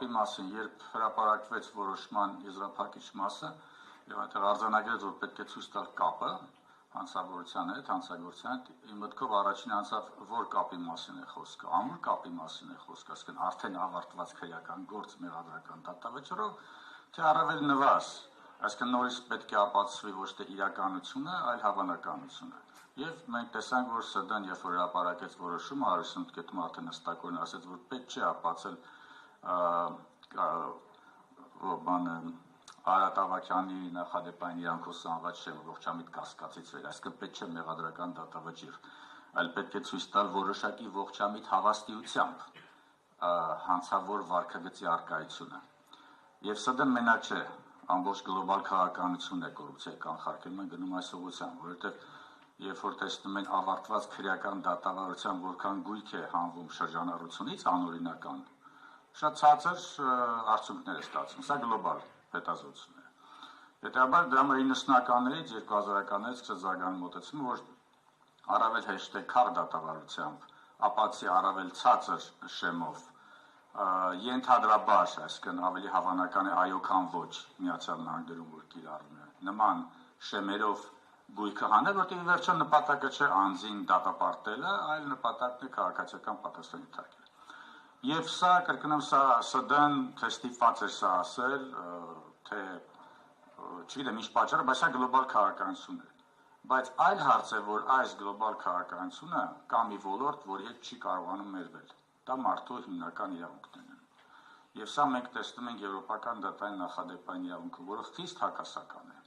կապի մասին, երբ հրապարակվեց որոշման եզրափակիչ մասը, եւ այնտեղ արձանագրեց, որ պետք է ցույց տալ կապը հանցավորության հետ, հանցագործության հետ, իմ մտքով առաջին անցավ որ կապի մասին է խոսքը, ամուր կապի մասին է խոսքը, ասկան արդեն ավարտված քրեական գործ մեղադրական դատավճռով, թե առավել նվազ, այսինքն նորից պետք է ապացուցվի ոչ թե իրականությունը, այլ հավանականությունը։ Եվ մենք տեսանք, որ ՍԴ-ն, երբ որ հրապարակեց որոշումը, 158 կետում արդեն հստակորեն ասեց, որ պետք չէ ապացել Արարատ Ավագյանի նախադեպային իրանքով սանված շեմը ողջամիտ կասկածից վեր, այսինքն պետք չէ մեղադրական դատավճիռ, այլ պետք է ցույց տալ որոշակի ողջամիտ հավաստիությամբ հանցավոր վարքագծի առկայությունը։ Եվ ՍԴ-ն մենակ չէ, ամբողջ գլոբալ քաղաքականությունն է կոռուպցիայի կանխարգելման գնում այս ուղղությամբ, որովհետև երբ որ տեսնում են ավարտված քրեական դատավարության որքան գույք է հանվում շրջանառությունից անօրինական, շատ ցածր արդյունքներ է ստացվում, սա գլոբալ հետազոտություն է։ Հետաբար դրա համար 90-ականներից 2000-ականներից սկսած զարգանում մոտեցումը, որ առավել հեշտ է քար դատավարությամբ, ապացի առավել ցածր շեմով, ենթադրաբար, այսինքն ավելի հավանական է այո քան ոչ, Միացյալ Նահանգներում որ կիրառվում է, նման շեմերով գույքը հանել, որտեղ ի վերջո նպատակը չէ անձին դատապարտելը, այլ նպատակն է քաղաքացիական պատասխան ենթարկել։ Եվ սա, կրկնեմ, սա ՍԴ-ն թե ստիպված էր սա ասել, թե չգիտեմ ինչ պատճառը, բայց սա գլոբալ քաղաքականություն է։ Բայց այլ հարց է, որ այս գլոբալ քաղաքականությունը կա մի ոլորտ, որի հետ չի կարողանում մերվել։ Դա մարդու հիմնական իրավունքներն են։ Եվ սա մենք տեսնում ենք եվրոպական դատային նախադեպային իրավունքը, որը խիստ հակասական է։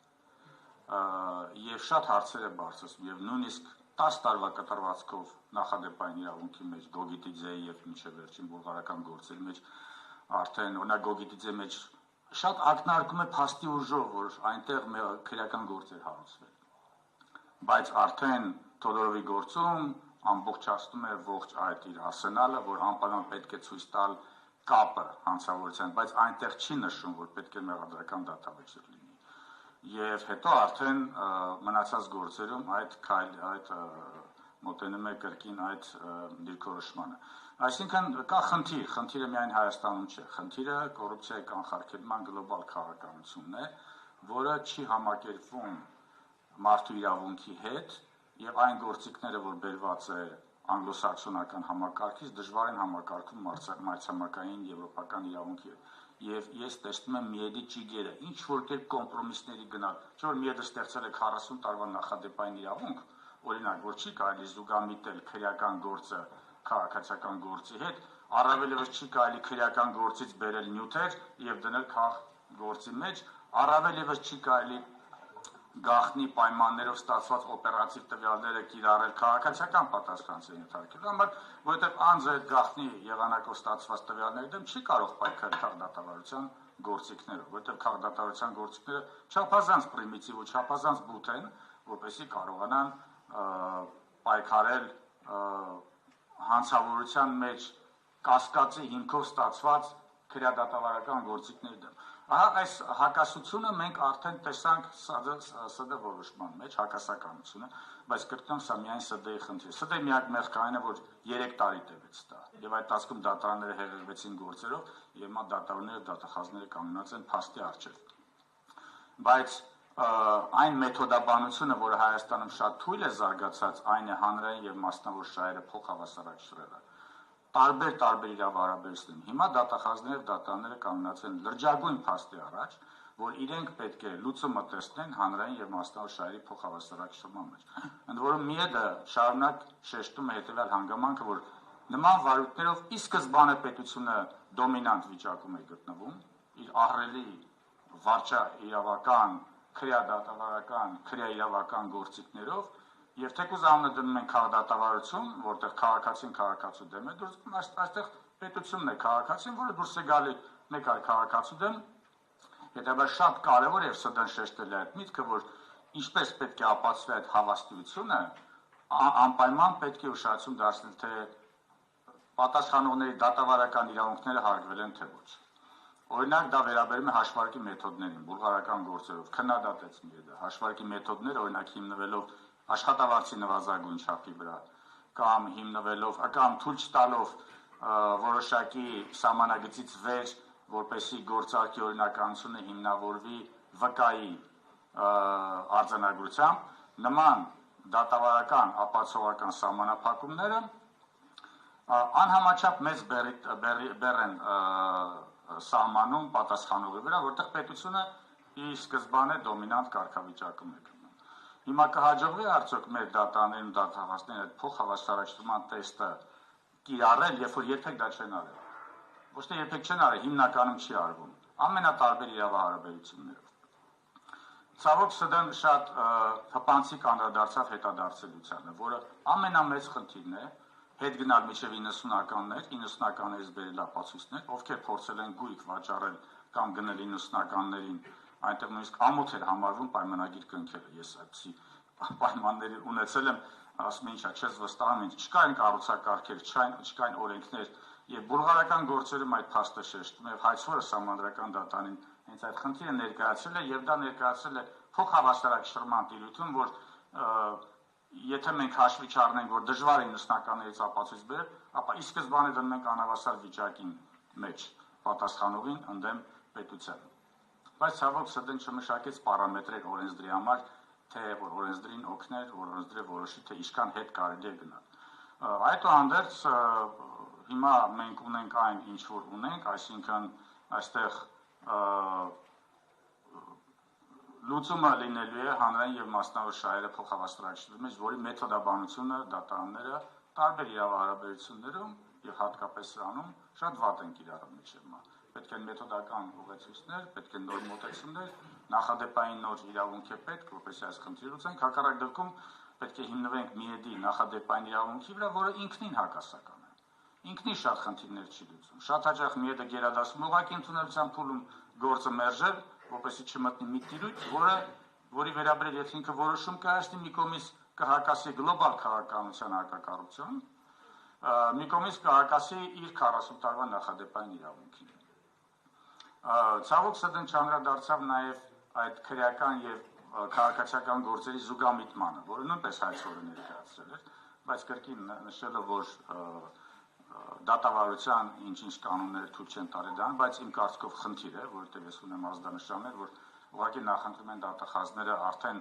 Եվ շատ հարցեր է բարձրացնում, եւ նույնիսկ 10 տարվա կտրվածքով նախադեպային իրավունքի մեջ Գոգիտիձեի եւ մինչեւ վերջին բուլղարական գործերի մեջ արդեն օրինակ Գոգիտիձեի մեջ շատ ակնարկում է փաստի ուժով, որ այնտեղ քրեական գործեր հարուցվել։ Բայց արդեն Թոդորովի գործում ամբողջացնում է ողջ այդ իր ասենալը, որ անպայման պետք է ցույց տալ կապը հանցավորության, բայց այնտեղ չի նշում, որ պետք է մեղադրական դատավճիռ լինի։ Եվ հետո արդեն մնացած գործերում այդ մոտենում է կրկին այդ դիրքորոշմանը։ Այսինքն կա խնդիրը միայն Հայաստանում չէ, խնդիրը կոռուպցիայի կանխարգելման գլոբալ քաղաքականությունն է, որը չի համակերպվում մարդու իրավունքի հետ, եւ այն գործիքները, որ բերված է անգլոսաքսոնական համակարգից, դժվար են համակարգում մայրցամաքային եվրոպական իրավունքի հետ։ Եվ ես տեսնում եմ միեդի ճիգերը, ինչ որ կերպ կոմպրոմիսների գնալ, չէ՞ որ միեդը ստեղծել է 40 տարվա նախադեպային իրավունք, օրինակ, որ չի կարելի զուգամիտել քրեական գործը քաղաքացիական գործի հետ, առավելևս չի կարելի քրեական գործից բերել նյութեր եւ դնել գործի մեջ, առավելևս չի կարելի գաղտնի պայմաններով ստացված օպերատիվ տվյալները կիրառել քաղաքացիական պատասխանատվության ենթարկելու համար, որովհետև անձը այդ գաղտնի եղանակով ստացված տվյալների դեմ չի կարող պայքարել քաղաքդատավարության գործիքներով, որովհետև քաղաքդատավարության գործիքները չափազանց պրիմիտիվ ու չափազանց բութ են, որպեսզի կարողանան պայքարել հանցավորության մեջ կասկածի հիմքով ստացված քրեադատավարական գործիքների դեմ։ Ահա այս հակասությունը մենք արդեն տեսանք ՍԴ որոշման մեջ, հակասականությունը, բայց կրկնում սա միայն ՍԴ-ի խնդիր։ ՍԴ-ի միակ մեղքային է, որ 3 տարի տևեց դա, եւ այդ տասկում դատարանները հեղեղվեցին գործերով, եւ հիմա դատավորները, դատախազները կանգնած են փաստի առջեւ։ Բայց այն մեթոդաբանությունը, որը Հայաստանում շատ թույլ է զարգացած, այն է հանրային եւ մասնավոր շահերը փոխհավասարակշռելը։ Տարբեր իրավահարաբերություններում։ Հիմա դատախազները եւ դատարանները կանգնած են լրջագույն փաստի առաջ, որ իրենք պետք է լուծումը տեսնեն հանրային եւ մասնավոր շահերի փոխհավասարակշռման մեջ։ Ընդ որում միեդը շարունակ շեշտում է հետեւյալ հանգամանքը, որ նման վարույթներով ի սկզբանե պետությունը դոմինանտ վիճակում է գտնվում, իր ահռելի վարչա իրավական, քրեադատավարական, քրեաիրավական գործիքներով, եւ թեկուզ անունը դնում են քաղաքդատավարություն, որտեղ քաղաքացին քաղաքացու դեմ է դուրս գալու, այստեղ պետությունն է քաղաքացին, որը դուրս է գալի մեկ այլ քաղաքացու դեմ։ Հետաբար շատ կարևոր է ՍԴ-ն շեշտել այդ միտքը, որ ինչպես պետք է ապացուցվի այդ հավաստիությունը, անպայման պետք է ուշադրություն դարձնել, թե պատասխանողների դատավարական իրավունքները հարգվել են թե ոչ։ Օրինակ դա վերաբերում է հաշվարկի մեթոդներին, բուլղարական գործերով քննադատեց միեդը, հաշվարկի մեթոդները օրինակ հիմնվելով աշխատավարձի նվազագույն չափի վրա, կամ հիմնվելով, կամ թույլ չտալով որոշակի սահմանագծից վեր որպեսզի գործարքի օրինականությունը հիմնավորվի վկայի արձանագրությամբ, նման դատավարական ապացուցողական սահմանափակումները անհամաչափ մեծ բեռ են սահմանում պատասխանողի վրա, որտեղ պետությունը իր սկզբանե դոմինանտ կարգավիճակում է գնում։ Հիմա կհաջողվի արդյոք մեր դատաներում դատախազներին այդ փոխհավասարակշռման տեստը կիրառել, երբ որ երբեք դա չեն արել։ Ոչ թե երբեք չեն արել, հիմնականում չի արվում։ Ամենատարբեր իրավահարաբերություններով։ Ցավոք սրտի շատ հպանցիկ անդրադարձավ հետադարձելությանը, որը ամենամեծ խնդիրն է, հետ գնալ մինչև 90-ականներից բերել ապացույցներ, ովքեր փորձել են գույք վաճառել կամ գնել 90-ականներին, այնտեղ նույնիսկ ամոթ էր համարվում պայմանագիր կնքելը։ Ես այդպիսի պայմաններ ունեցել եմ, ասում եմ, ինչա, չես վստահում, չկային կառուցակարգեր, չկային օրենքներ, եւ բուլղարական գործերում այդ փաստը շեշտում է, եւ հայցվորը սահմանադրական դատարանին հենց այդ խնդիրը ներկայացրել է, եւ դա ներկայացրել է փոխհավասարակշռման տիրույթում, որ եթե մենք հաշվի չառնենք, որ դժվար է 90-ականներից ապացույց բերել, ապա ի սկզբանե դնում ենք անհավասար վիճակին մեջ պատասխանողին ընդդեմ պետության։ Բայց ցավոք սրտի չմշակեց պարամետրեր օրենսդրի համար, թե որ օրենսդրին օգներ, որ օրենսդրը որոշի, թե ինչքան հետ կարելի է գնալ։ Այդուհանդերձ հիմա մենք ունենք այն, ինչ որ ունենք, այսինքն այստեղ լուծումը լինելու է հանրային եւ մասնավոր շահերը փոխհավասարակշռելու մեջ, որի մեթոդաբանությունը դատարանները տարբեր իրավահարաբերություններում եւ հատկապես սրանում շատ վատ են կիրառում միջևմա։ Պետք են մեթոդական ուղեցույցներ, պետք են նոր մոտեցումներ, նախադեպային նոր իրավունք է պետք, որպեսզի այս խնդիրը լուծենք, հակառակ դեպքում պետք է հիմնվենք միեդի նախադեպային իրավունքի վրա, որը ինքնին հակասական է։ Ինքնին շատ խնդիրներ չի լուծում։ Շատ հաճախ միեդը գերադասում ուղղակի ընդունելության փուլում գործը մերժել, որպեսզի չմտնի մի տիրույթ, որի վերաբերյալ եթե ինքը որոշում կայացնի, մի կողմից կհակասի գլոբալ քաղաքականության հակակառուցության, մի կողմից կհակասի իր 40 տարվա նախադեպային իրավունքին։ Ցավոք սրտի չանդրադարձավ նաև այդ քրեական եւ քաղաքացիական գործերի զուգամիտմանը, որը նույնպես հայցորը ներկայացրել էր, բայց կրկին նշելով, որ դատավարության ինչ-ինչ կանոնները թույլ չեն տալի դրան, բայց իմ կարծիքով խնդիր է, որովհետև ես ունեմ ազդանշաններ, որ ուղղակի նախընտրում են դատախազները արդեն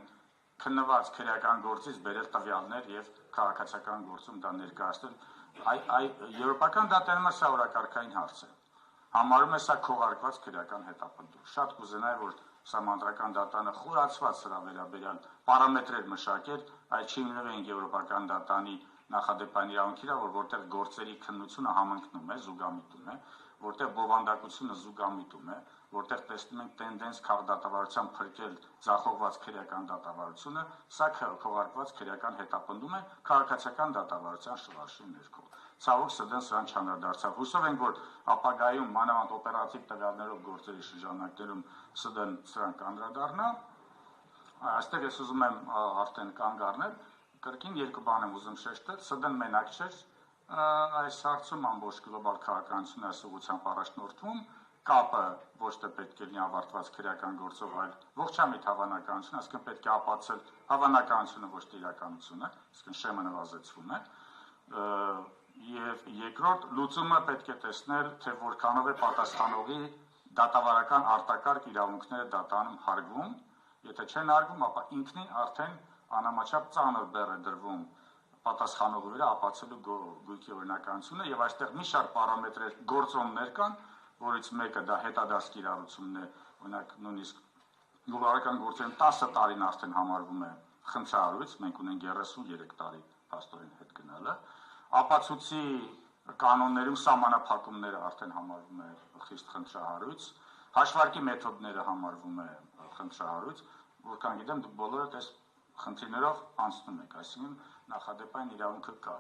քննված քրեական գործից բերել տվյալներ եւ քաղաքացիական գործում դա ներկայացնել։ Եվրոպական դատարանում սա օրակարգային հարց է։ Համարում է սա քողարկված քրեական հետապնդում։ Շատ կուզենայի, որ սահմանադրական դատարանը խորացված սրա վերաբերյալ պարամետրեր մշակեր, այդ չի նվենք եվրոպական դատարանի նախադեպային իրավունքի վրա, որտեղ գործերի քննությունը համընկնում է, զուգամիտում է, որտեղ բովանդակությունը զուգամիտում է, որտեղ տեսնում ենք տենդենս քաղաքդատավարության փրկել ձախողված քրեական դատավարությունը, սա քողարկված քրեական հետապնդում է քաղաքացիական դատավարության շղարշի ներքո։ Ցավոք սրտի սրան չանդրադարձավ։ Հուսով ենք, որ ապագայում մանավանդ օպերատիվ տվյալներով գործերի շրջանակներում սրան կանդրադառնա։ Այստեղ ես ուզում եմ արդեն կանգ առնել, կրկին երկու բան եմ ուզում շեշտել, ՍԴ-ն մենակ չէր այս հարցում ամբողջ գլոբալ քաղաքականությունը այս ուղղությամբ առաջնորդվում, կապը ոչ թե պետք է լինի ավարտված քրեական գործով, այլ ողջամիտ հավանականություն, այսինքն պետք է ապացել հավանականությունը, ոչ թե իրականությունը, այսինքն շեմը նվազեցվում է։ Եվ երկրորդ լուծումը պետք է տեսնել, թե որքանով է պատասխանողի դատավարական արտակարգ իրավունքները դատարանում հարգվում, եթե չեն հարգվում, ապա ինքնին արդեն անհամաչափ ծանր բեռ է դրվում պատասխանողի վրա ապացելու գույքի օրինականությունը եւ այստեղ մի շարք պարամետրեր գործոններ կան, որից մեկը դա հետադարձ կիրառությունն է, օրինակ նույնիսկ գյուղարական գործերում 10 տարին արդեն համարվում է խնդրահարույց, մենք ունենք 33 տարի փաստորեն հետ գնալը, ապացույցի կանոններում սահմանափակումները արդեն համարվում է խիստ խնդրահարույց, հաշվարկի մեթոդները համարվում է խնդրահարույց, որքան գիտեմ դուք բոլորդ այս խնդիրներով անցնում եք, այսինքն նախադեպային իրավունքը կա։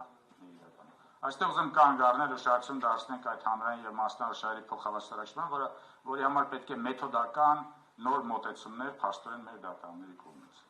Այստեղ ուզում կանգ առնել ուշադրություն դարձնենք այդ հանրային եւ մասնավոր շահերի փոխհավասարակշռման, որի համար պետք է մեթոդական նոր մոտեցումներ փաստորեն մեր դատարանների կողմից։